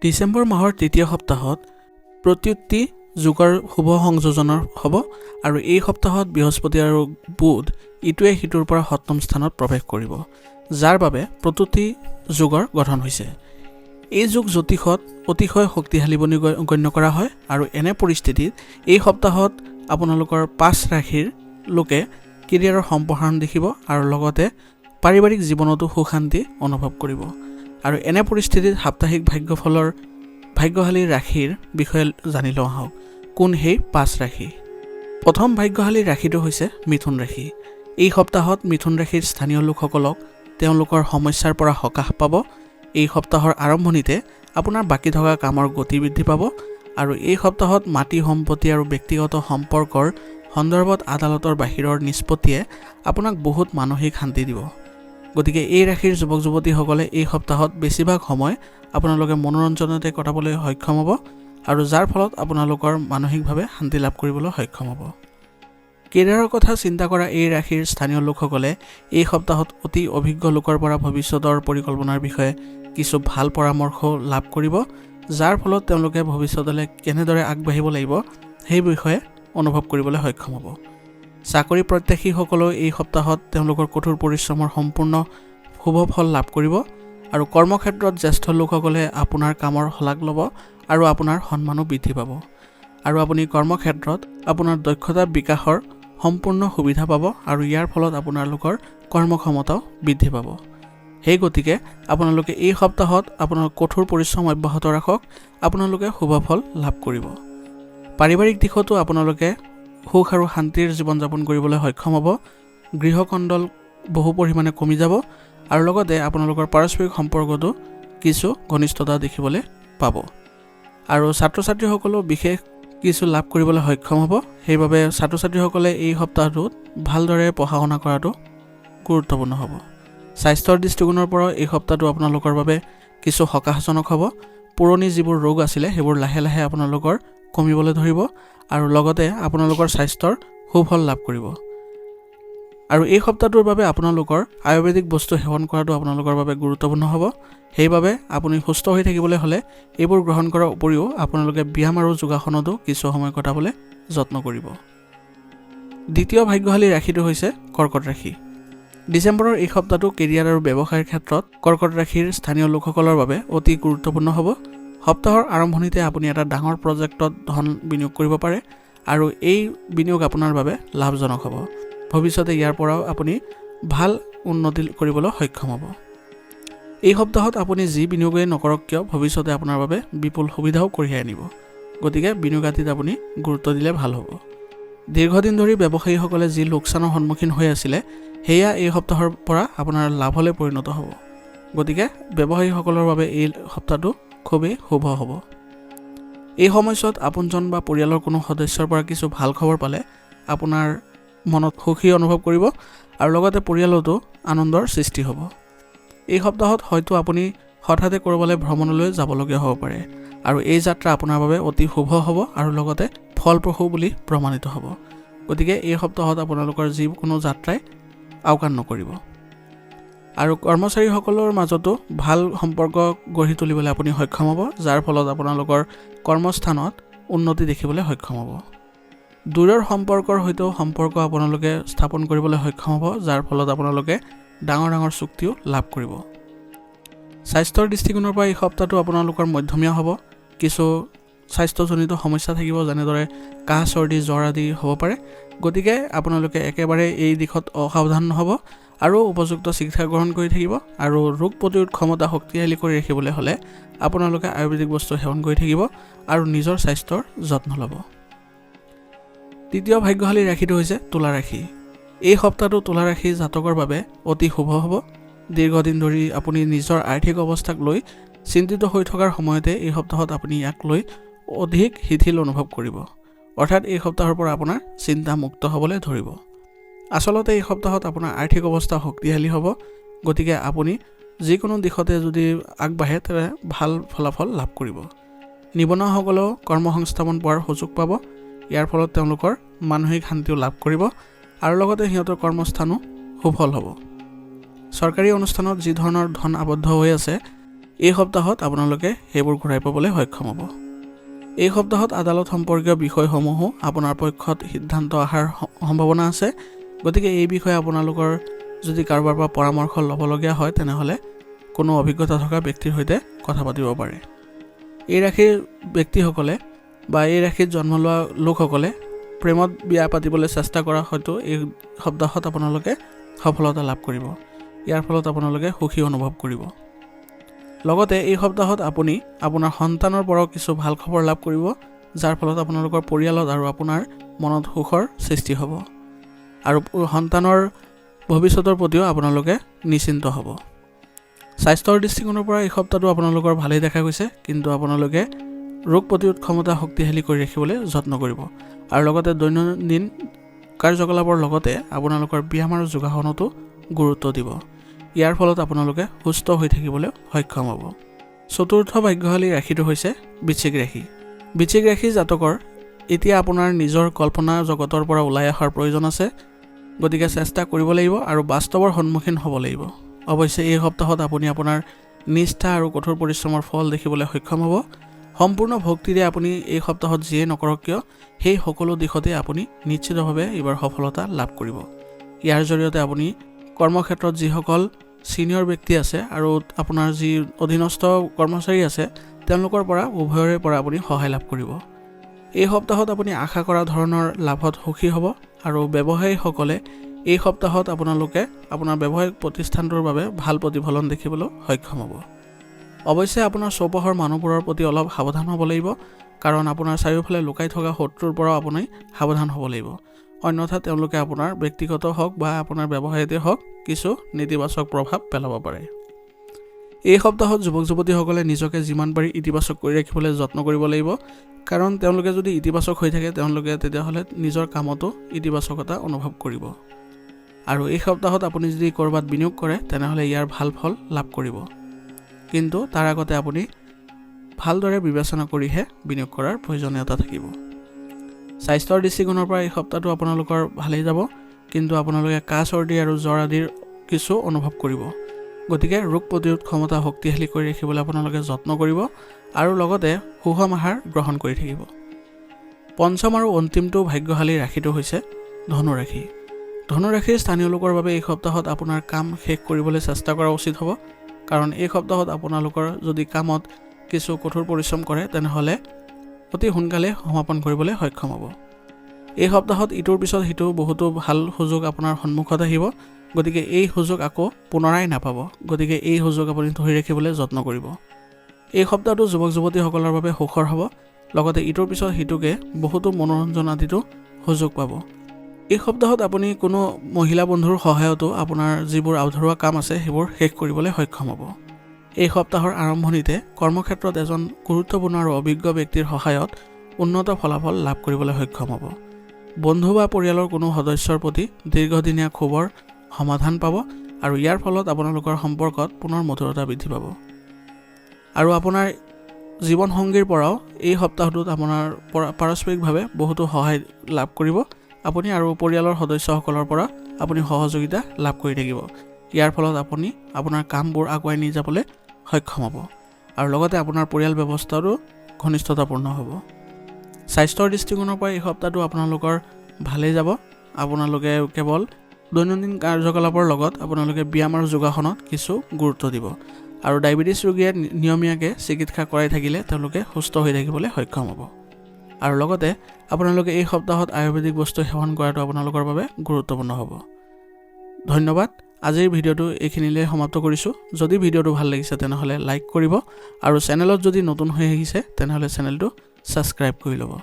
ডিসেম্বৰ মাহৰ তৃতীয় সপ্তাহত প্ৰত্যুত্তি যুগৰ শুভ সংযোজনৰ হ'ব আৰু এই সপ্তাহত বৃহস্পতি আৰু বুধ ইটোৱে সিটোৰ পৰা সপ্তম স্থানত প্ৰৱেশ কৰিব, যাৰ বাবে প্ৰত্যুত্তি যুগৰ গঠন হৈছে। এই যুগ জ্যোতিষত অতিশয় শক্তিশালী বুলি গণ্য কৰা হয় আৰু এনে পৰিস্থিতিত এই সপ্তাহত আপোনালোকৰ 5 ৰাশিৰ লোকে কেৰিয়াৰৰ সম্প্ৰসাৰণ দেখিব আৰু লগতে পাৰিবাৰিক জীৱনতো সুখ শান্তি অনুভৱ কৰিব। আৰু এনে পৰিস্থিতিত সাপ্তাহিক ভাগ্যফলৰ ভাগ্যশালী ৰাশিৰ বিষয়ে জানি লওঁ আহক। কোন সেই 5 ৰাশি? প্ৰথম ভাগ্যশালী ৰাশিটো হৈছে মিথুন ৰাশি। এই সপ্তাহত মিথুন ৰাশিৰ স্থানীয় লোকসকলক তেওঁলোকৰ সমস্যাৰ পৰা সকাহ পাব। এই সপ্তাহৰ আৰম্ভণিতে আপোনাৰ বাকী থকা কামৰ গতি বৃদ্ধি পাব আৰু এই সপ্তাহত মাটি সম্পত্তি আৰু ব্যক্তিগত সম্পৰ্কৰ সন্দৰ্ভত আদালতৰ বাহিৰৰ নিষ্পত্তিয়ে আপোনাক বহুত মানসিক শান্তি দিব। গতিকে এই ৰাশিৰ যুৱক যুৱতীসকলে এই সপ্তাহত বেছিভাগ সময় আপোনালোকে মনোৰঞ্জনতে কটাবলৈ সক্ষম হ'ব আৰু যাৰ ফলত আপোনালোকৰ মানসিকভাৱে শান্তি লাভ কৰিবলৈ সক্ষম হ'ব। কেৰিয়াৰৰ কথা চিন্তা কৰা এই ৰাশিৰ স্থানীয় লোকসকলে এই সপ্তাহত অতি অভিজ্ঞ লোকৰ পৰা ভৱিষ্যতৰ পৰিকল্পনাৰ বিষয়ে কিছু ভাল পৰামৰ্শ লাভ কৰিব, যাৰ ফলত তেওঁলোকে ভৱিষ্যতলৈ কেনেদৰে আগবাঢ়িব লাগিব সেই বিষয়ে অনুভৱ কৰিবলৈ সক্ষম হ'ব। চাকৰি প্ৰত্যাশীসকলেও এই সপ্তাহত তেওঁলোকৰ কঠোৰ পৰিশ্ৰমৰ সম্পূৰ্ণ শুভ ফল লাভ কৰিব আৰু কৰ্মক্ষেত্ৰত জ্যেষ্ঠ লোকসকলে আপোনাৰ কামৰ শলাগ ল'ব আৰু আপোনাৰ সন্মানো বৃদ্ধি পাব আৰু আপুনি কৰ্মক্ষেত্ৰত আপোনাৰ দক্ষতা বিকাশৰ সম্পূৰ্ণ সুবিধা পাব আৰু ইয়াৰ ফলত আপোনালোকৰ কৰ্মক্ষমতাও বৃদ্ধি পাব। সেই গতিকে আপোনালোকে এই সপ্তাহত আপোনাৰ কঠোৰ পৰিশ্ৰম অব্যাহত ৰাখক, আপোনালোকে শুভ ফল লাভ কৰিব। পাৰিবাৰিক দিশতো আপোনালোকে সুখ আৰু শান্তিৰ জীৱন যাপন কৰিবলৈ সক্ষম হ'ব। গৃহকণ্ডল বহু পৰিমাণে কমি যাব আৰু লগতে আপোনালোকৰ পাৰস্পৰিক সম্পৰ্কতো কিছু ঘনিষ্ঠতা দেখিবলৈ পাব আৰু ছাত্ৰ ছাত্ৰীসকলেও বিশেষ কিছু লাভ কৰিবলৈ সক্ষম হ'ব। সেইবাবে ছাত্ৰ ছাত্ৰীসকলে এই সপ্তাহটোত ভালদৰে পঢ়া শুনা কৰাটো গুৰুত্বপূৰ্ণ হ'ব। স্বাস্থ্যৰ দৃষ্টিকোণৰ পৰা এই সপ্তাহটো আপোনালোকৰ বাবে কিছু সকাহজনক হ'ব। পুৰণি যিবোৰ ৰোগ আছিলে সেইবোৰ লাহে লাহে আপোনালোকৰ কমিবলৈ ধৰিব আৰু লগতে আপোনালোকৰ স্বাস্থ্যৰ সুফল লাভ কৰিব। আৰু এই সপ্তাহটোৰ বাবে আপোনালোকৰ আয়ুৰ্বেদিক বস্তু সেৱন কৰাটো আপোনালোকৰ বাবে গুৰুত্বপূৰ্ণ হ'ব। সেইবাবে আপুনি সুস্থ হৈ থাকিবলৈ হ'লে এইবোৰ গ্ৰহণ কৰাৰ উপৰিও আপোনালোকে ব্যায়াম আৰু যোগাসনতো কিছু সময় কটাবলৈ যত্ন কৰিব। দ্বিতীয় ভাগ্যশালী ৰাশিটো হৈছে কৰ্কট ৰাশি। ডিচেম্বৰৰ এই সপ্তাহটো কেৰিয়াৰ আৰু ব্যৱসায়ৰ ক্ষেত্ৰত কৰ্কট ৰাশিৰ স্থানীয় লোকসকলৰ বাবে অতি গুৰুত্বপূৰ্ণ হ'ব। সপ্তাহৰ আৰম্ভণিতে আপুনি এটা ডাঙৰ প্ৰজেক্টত ধন বিনিয়োগ কৰিব পাৰে আৰু এই বিনিয়োগ আপোনাৰ বাবে লাভজনক হ'ব। ভৱিষ্যতে ইয়াৰ পৰাও আপুনি ভাল উন্নতি কৰিবলৈ সক্ষম হ'ব। এই সপ্তাহত আপুনি যি বিনিয়োগেই নকৰক কিয় ভৱিষ্যতে আপোনাৰ বাবে বিপুল সুবিধাও কঢ়িয়াই আনিব। গতিকে বিনিয়োগ আদিত আপুনি গুৰুত্ব দিলে ভাল হ'ব। দীৰ্ঘদিন ধৰি ব্যৱসায়ীসকলে যি লোকচানৰ সন্মুখীন হৈ আছিলে সেয়া এই সপ্তাহৰ পৰা আপোনাৰ লাভলৈ পৰিণত হ'ব। গতিকে ব্যৱসায়ীসকলৰ বাবে এই সপ্তাহটো খুবেই শুভ হ'ব। এই সময়ছোৱাত আপোনজন বা পৰিয়ালৰ কোনো সদস্যৰ পৰা কিছু ভাল খবৰ পালে আপোনাৰ মনত সুখী অনুভৱ কৰিব আৰু লগতে পৰিয়ালতো আনন্দৰ সৃষ্টি হ'ব। এই সপ্তাহত হয়তো আপুনি হঠাতে ক'ৰবালৈ ভ্ৰমণলৈ যাবলগীয়া হ'ব পাৰে আৰু এই যাত্ৰা আপোনাৰ বাবে অতি শুভ হ'ব আৰু লগতে ফলপ্ৰসূ বুলি প্ৰমাণিত হ'ব। গতিকে এই সপ্তাহত আপোনালোকৰ যিকোনো যাত্ৰাই আওকাণ নকৰিব। আৰু কৰ্মচাৰীসকলৰ মাজতো ভাল সম্পৰ্ক গঢ়ি তুলিবলৈ আপুনি সক্ষম হ'ব, যাৰ ফলত আপোনালোকৰ কৰ্মস্থানত উন্নতি দেখিবলৈ সক্ষম হ'ব। দূৰৰ সম্পৰ্কৰ সৈতেও সম্পৰ্ক আপোনালোকে স্থাপন কৰিবলৈ সক্ষম হ'ব, যাৰ ফলত আপোনালোকে ডাঙৰ ডাঙৰ চুক্তিও লাভ কৰিব। স্বাস্থ্যৰ দৃষ্টিকোণৰ পৰা এই সপ্তাহটো আপোনালোকৰ মধ্যমীয়া হ'ব। কিছু স্বাস্থ্যজনিত সমস্যা থাকিব, যেনেদৰে কাহ চৰ্দি জ্বৰ আদি হ'ব পাৰে। গতিকে আপোনালোকে একেবাৰে এই দিশত অসাৱধান নহ'ব আৰু উপযুক্ত চিকিৎসা গ্ৰহণ কৰি থাকিব আৰু ৰোগ প্ৰতিৰোধ ক্ষমতা শক্তিশালী কৰি ৰাখিবলৈ হ'লে আপোনালোকে আয়ুৰ্বেদিক বস্তু সেৱন কৰি থাকিব আৰু নিজৰ স্বাস্থ্যৰ যত্ন ল'ব। তৃতীয় ভাগ্যশালী ৰাশিটো হৈছে তুলা ৰাশি। এই সপ্তাহটো তুলা ৰাশি জাতকৰ বাবে অতি শুভ হ'ব। দীৰ্ঘদিন ধৰি আপুনি নিজৰ আৰ্থিক অৱস্থাক লৈ চিন্তিত হৈ থকাৰ সময়তে এই সপ্তাহত আপুনি ইয়াক লৈ অধিক শিথিল অনুভৱ কৰিব, অৰ্থাৎ এই সপ্তাহৰ পৰা আপোনাৰ চিন্তা মুক্ত হ'বলৈ ধৰিব। আচলতে এই সপ্তাহত আপোনাৰ আৰ্থিক অৱস্থা শক্তিশালী হ'ব। গতিকে আপুনি যিকোনো দিশতে যদি আগবাঢ়ে তেনে ভাল ফলাফল লাভ কৰিব। নিবনুৱাসকলেও কৰ্মসংস্থাপন পোৱাৰ সুযোগ পাব। ইয়াৰ ফলত তেওঁলোকৰ মানসিক শান্তিও লাভ কৰিব আৰু লগতে সিহঁতৰ কৰ্মস্থানো সুফল হ'ব। চৰকাৰী অনুষ্ঠানত যি ধৰণৰ ধন আবদ্ধ হৈ আছে এই সপ্তাহত আপোনালোকে সেইবোৰ ঘূৰাই পাবলৈ সক্ষম হ'ব। এই সপ্তাহত আদালত সম্পৰ্কীয় বিষয়সমূহো আপোনাৰ পক্ষত সিদ্ধান্ত অহাৰ সম্ভাৱনা আছে। গতিকে এই বিষয়ে আপোনালোকৰ যদি কাৰোবাৰ পৰা পৰামৰ্শ ল'বলগীয়া হয় তেনেহ'লে কোনো অভিজ্ঞতা থকা ব্যক্তিৰ সৈতে কথা পাতিব পাৰে। এই ৰাশিৰ ব্যক্তিসকলে বা এই ৰাশিত জন্ম লোৱা লোকসকলে প্ৰেমত বিয়া পাতিবলৈ চেষ্টা কৰা হয়তো এই সপ্তাহত আপোনালোকে সফলতা লাভ কৰিব। ইয়াৰ ফলত আপোনালোকে সুখী অনুভৱ কৰিব। লগতে এই সপ্তাহত আপুনি আপোনাৰ সন্তানৰ পৰাও কিছু ভাল খবৰ লাভ কৰিব, যাৰ ফলত আপোনালোকৰ পৰিয়ালত আৰু আপোনাৰ মনত সুখৰ সৃষ্টি হ'ব আৰু সন্তানৰ ভৱিষ্যতৰ প্ৰতিও আপোনালোকে নিশ্চিন্ত হ'ব। স্বাস্থ্যৰ দৃষ্টিকোণৰ পৰা এই সপ্তাহটো আপোনালোকৰ ভালেই দেখা গৈছে, কিন্তু আপোনালোকে ৰোগ প্ৰতিৰোধ ক্ষমতা শক্তিশালী কৰি ৰাখিবলৈ যত্ন কৰিব আৰু লগতে দৈনন্দিন কাৰ্যকলাপৰ লগতে আপোনালোকৰ ব্যায়াম আৰু যোগাসনতো গুৰুত্ব দিব। ইয়াৰ ফলত আপোনালোকে সুস্থ হৈ থাকিবলৈ সক্ষম হ'ব। চতুৰ্থ ভাগ্যশালী ৰাশিটো হৈছে বৃশ্চিক ৰাশি। বৃশ্চিক ৰাশি জাতকৰ এতিয়া আপোনাৰ নিজৰ কল্পনা জগতৰ পৰা ওলাই অহাৰ প্ৰয়োজন আছে। গতিকে চেষ্টা কৰিব লাগিব আৰু বাস্তৱৰ সন্মুখীন হ'ব লাগিব। অৱশ্যে এই সপ্তাহত আপুনি আপোনাৰ নিষ্ঠা আৰু কঠোৰ পৰিশ্ৰমৰ ফল দেখিবলৈ সক্ষম হ'ব। সম্পূৰ্ণ ভক্তিৰে আপুনি এই সপ্তাহত যিয়ে নকৰক কিয় সেই সকলো দিশতে আপুনি নিশ্চিতভাৱে এইবাৰ সফলতা লাভ কৰিব। ইয়াৰ জৰিয়তে আপুনি কৰ্মক্ষেত্ৰত যিসকল ছিনিয়ৰ ব্যক্তি আছে আৰু আপোনাৰ যি অধীনস্থ কৰ্মচাৰী আছে তেওঁলোকৰ পৰা উভয়ৰে পৰা আপুনি সহায় লাভ কৰিব। এই সপ্তাহত আপুনি আশা কৰা ধৰণৰ লাভত সুখী হ'ব আৰু ব্যৱসায়ীসকলে এই সপ্তাহত আপোনালোকে আপোনাৰ ব্যৱসায়িক প্ৰতিষ্ঠানটোৰ বাবে ভাল প্ৰতিফলন দেখিবলৈ সক্ষম হ'ব। অৱশ্যে আপোনাৰ চৌপাশৰ মানুহবোৰৰ প্ৰতি অলপ সাৱধান হ'ব লাগিব, কাৰণ আপোনাৰ চাৰিওফালে লুকাই থকা শত্ৰুৰ পৰাও আপুনি সাৱধান হ'ব লাগিব। অন্যথা তেওঁলোকে আপোনাৰ ব্যক্তিগত হওক বা আপোনাৰ ব্যৱসায়তে হওক কিছু নেতিবাচক প্ৰভাৱ পেলাব পাৰে। এই সপ্তাহত যুৱক যুৱতীসকলে নিজকে যিমান পাৰি ইতিবাচক কৰি ৰাখিবলৈ যত্ন কৰিব লাগিব, কাৰণ তেওঁলোকে যদি ইতিবাচক হৈ থাকে তেওঁলোকে তেতিয়াহ'লে নিজৰ কামতো ইতিবাচকতা অনুভৱ কৰিব। আৰু এই সপ্তাহত আপুনি যদি ক'ৰবাত বিনিয়োগ কৰে তেনেহ'লে ইয়াৰ ভাল ফল লাভ কৰিব, কিন্তু তাৰ আগতে আপুনি ভালদৰে বিবেচনা কৰিহে বিনিয়োগ কৰাৰ প্ৰয়োজনীয়তা থাকিব। স্বাস্থ্যৰ দৃষ্টিকোণৰ পৰা এই সপ্তাহটো আপোনালোকৰ ভালেই যাব, কিন্তু আপোনালোকে কাহ চৰ্দি আৰু জ্বৰ আদিৰ কিছু অনুভৱ কৰিব। গতিকে ৰোগ প্ৰতিৰোধ ক্ষমতা শক্তিশালী কৰি ৰাখিবলৈ আপোনালোকে যত্ন কৰিব আৰু লগতে সুষম আহাৰ গ্ৰহণ কৰি থাকিব। পঞ্চম আৰু অন্তিমটো ভাগ্যশালী ৰাশিটো হৈছে ধনু ৰাশি। ধনু ৰাশিৰ স্থানীয় লোকৰ বাবে এই সপ্তাহত আপোনাৰ কাম শেষ কৰিবলৈ চেষ্টা কৰা উচিত হ'ব, কাৰণ এই সপ্তাহত আপোনালোকৰ যদি কামত কিছু কঠোৰ পৰিশ্ৰম কৰে তেনেহ'লে অতি সোনকালে সমাপন কৰিবলৈ সক্ষম হ'ব। এই সপ্তাহত ইটোৰ পিছত সিটো বহুতো ভাল সুযোগ আপোনাৰ সন্মুখত আহিব। গতিকে এই সুযোগ আকৌ পুনৰাই নাপাব। গতিকে এই সুযোগ আপুনি ধৰি ৰাখিবলৈ যত্ন কৰিব। এই সপ্তাহটো যুৱক যুৱতীসকলৰ বাবে সুখৰ হ'ব, লগতে ইটোৰ পিছত সিটোকে বহুতো মনোৰঞ্জন আদিতো সুযোগ পাব। এই সপ্তাহত আপুনি কোনো মহিলা বন্ধুৰ সহায়তো আপোনাৰ যিবোৰ আধৰুৱা কাম আছে সেইবোৰ শেষ কৰিবলৈ সক্ষম হ'ব। এই সপ্তাহৰ আৰম্ভণিতে কৰ্মক্ষেত্ৰত এজন গুৰুত্বপূৰ্ণ আৰু অভিজ্ঞ ব্যক্তিৰ সহায়ত উন্নত ফলাফল লাভ কৰিবলৈ সক্ষম হ'ব। বন্ধু বা পৰিয়ালৰ কোনো সদস্যৰ প্ৰতি দীৰ্ঘদিনীয়া ক্ষোভৰ সমাধান পাব আৰু ইয়াৰ ফলত আপোনালোকৰ সম্পৰ্কত পুনৰ মধুৰতা বৃদ্ধি পাব। আৰু আপোনাৰ জীৱনসংগীৰ পৰাও এই সপ্তাহটোত আপোনাৰ পাৰস্পৰিকভাৱে বহুতো সহায় লাভ কৰিব আপুনি আৰু পৰিয়ালৰ সদস্যসকলৰ পৰা আপুনি সহযোগিতা লাভ কৰি থাকিব। ইয়াৰ ফলত আপুনি আপোনাৰ কামবোৰ আগুৱাই নি যাবলৈ সক্ষম হ'ব আৰু লগতে আপোনাৰ পৰিয়াল ব্যৱস্থাটো ঘনিষ্ঠতাপূৰ্ণ হ'ব। স্বাস্থ্যৰ দৃষ্টিকোণৰ পৰা এই সপ্তাহটো আপোনালোকৰ ভালেই যাব। আপোনালোকে কেৱল দৈনন্দিন কাৰ্যকলাপৰ লগত আপোনালোকে ব্যায়াম আৰু যোগাসনত কিছু গুৰুত্ব দিব আৰু ডায়েবেটিছ ৰোগীয়ে নিয়মীয়াকৈ চিকিৎসা কৰাই থাকিলে তেওঁলোকে সুস্থ হৈ থাকিবলৈ সক্ষম হ'ব। আৰু লগতে আপোনালোকে এই সপ্তাহত আয়ুৰ্বেদিক বস্তু সেৱন কৰাটো আপোনালোকৰ বাবে গুৰুত্বপূৰ্ণ হ'ব। ধন্যবাদ। আজিৰ ভিডিঅ'টো এইখিনিলৈ সমাপ্ত কৰিছোঁ। যদি ভিডিঅ'টো ভাল লাগিছে তেনেহ'লে লাইক কৰিব আৰু চেনেলত যদি নতুন হৈ আহিছে তেনেহ'লে চেনেলটো ছাবস্ক্ৰাইব কৰি ল'ব।